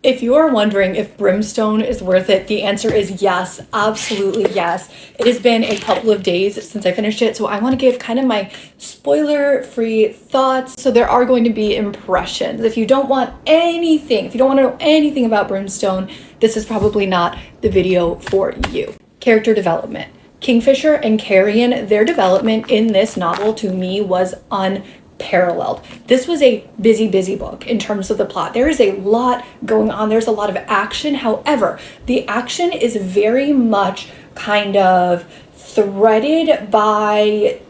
If you are wondering if Brimstone is worth it, the answer is yes, absolutely yes. It has been a couple of days since I finished it, so I want to give kind of my spoiler-free thoughts. So there are going to be impressions. If you don't want to know anything about Brimstone, this is probably not the video for you. Character development. Kingfisher and Carrion, their development in this novel to me was unparalleled. This was a busy book in terms of the plot. There is a lot going on. There's a lot of action. However, the action is very much kind of threaded by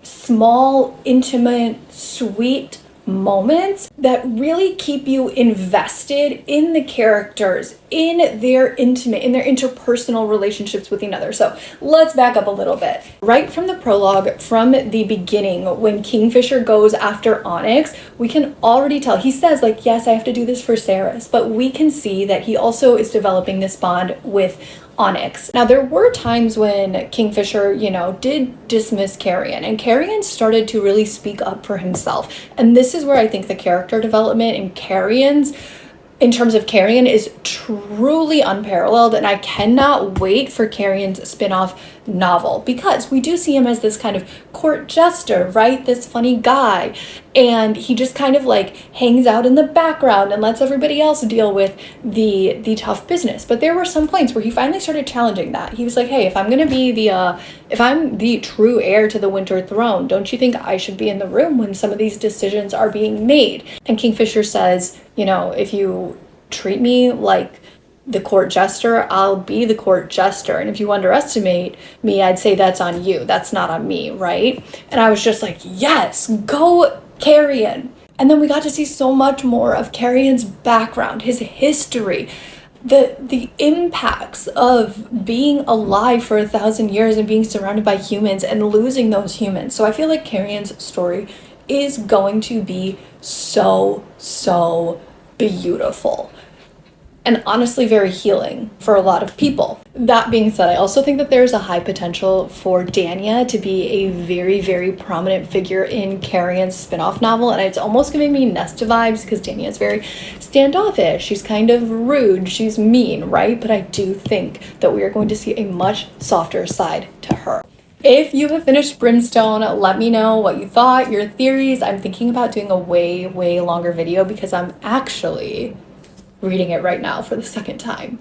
small, intimate, sweet moments that really keep you invested in the characters, in their interpersonal relationships with each other. So let's back up a little bit. Right from the prologue, from the beginning, when Kingfisher goes after Onyx, we can already tell, he says like, yes, I have to do this for Saris, but we can see that he also is developing this bond with Onyx. Now, there were times when Kingfisher, did dismiss Carrion, and Carrion started to really speak up for himself. And this is where I think the character development in terms of Carrion is truly unparalleled, and I cannot wait for Carrion's spin-off novel, because we do see him as this kind of court jester, right? This funny guy, and he just kind of like hangs out in the background and lets everybody else deal with the tough business. But there were some points where he finally started challenging that. He was like, hey, if I'm the true heir to the Winter Throne, don't you think I should be in the room when some of these decisions are being made? And Kingfisher says, if you treat me like the court jester, I'll be the court jester. And if you underestimate me, I'd say that's on you. That's not on me, right? And I was just like, yes, go Carrion. And then we got to see so much more of Carrion's background, his history, the impacts of being alive for 1,000 years and being surrounded by humans and losing those humans. So I feel like Carrion's story is going to be so beautiful. And honestly, very healing for a lot of people. That being said, I also think that there's a high potential for Danya to be a very prominent figure in Carrion's spin-off novel. And it's almost giving me Nesta vibes, because Danya is very standoffish. She's kind of rude. She's mean, right? But I do think that we are going to see a much softer side to her. If you have finished Brimstone, let me know what you thought, your theories. I'm thinking about doing a way longer video, because I'm actually reading it right now for the second time.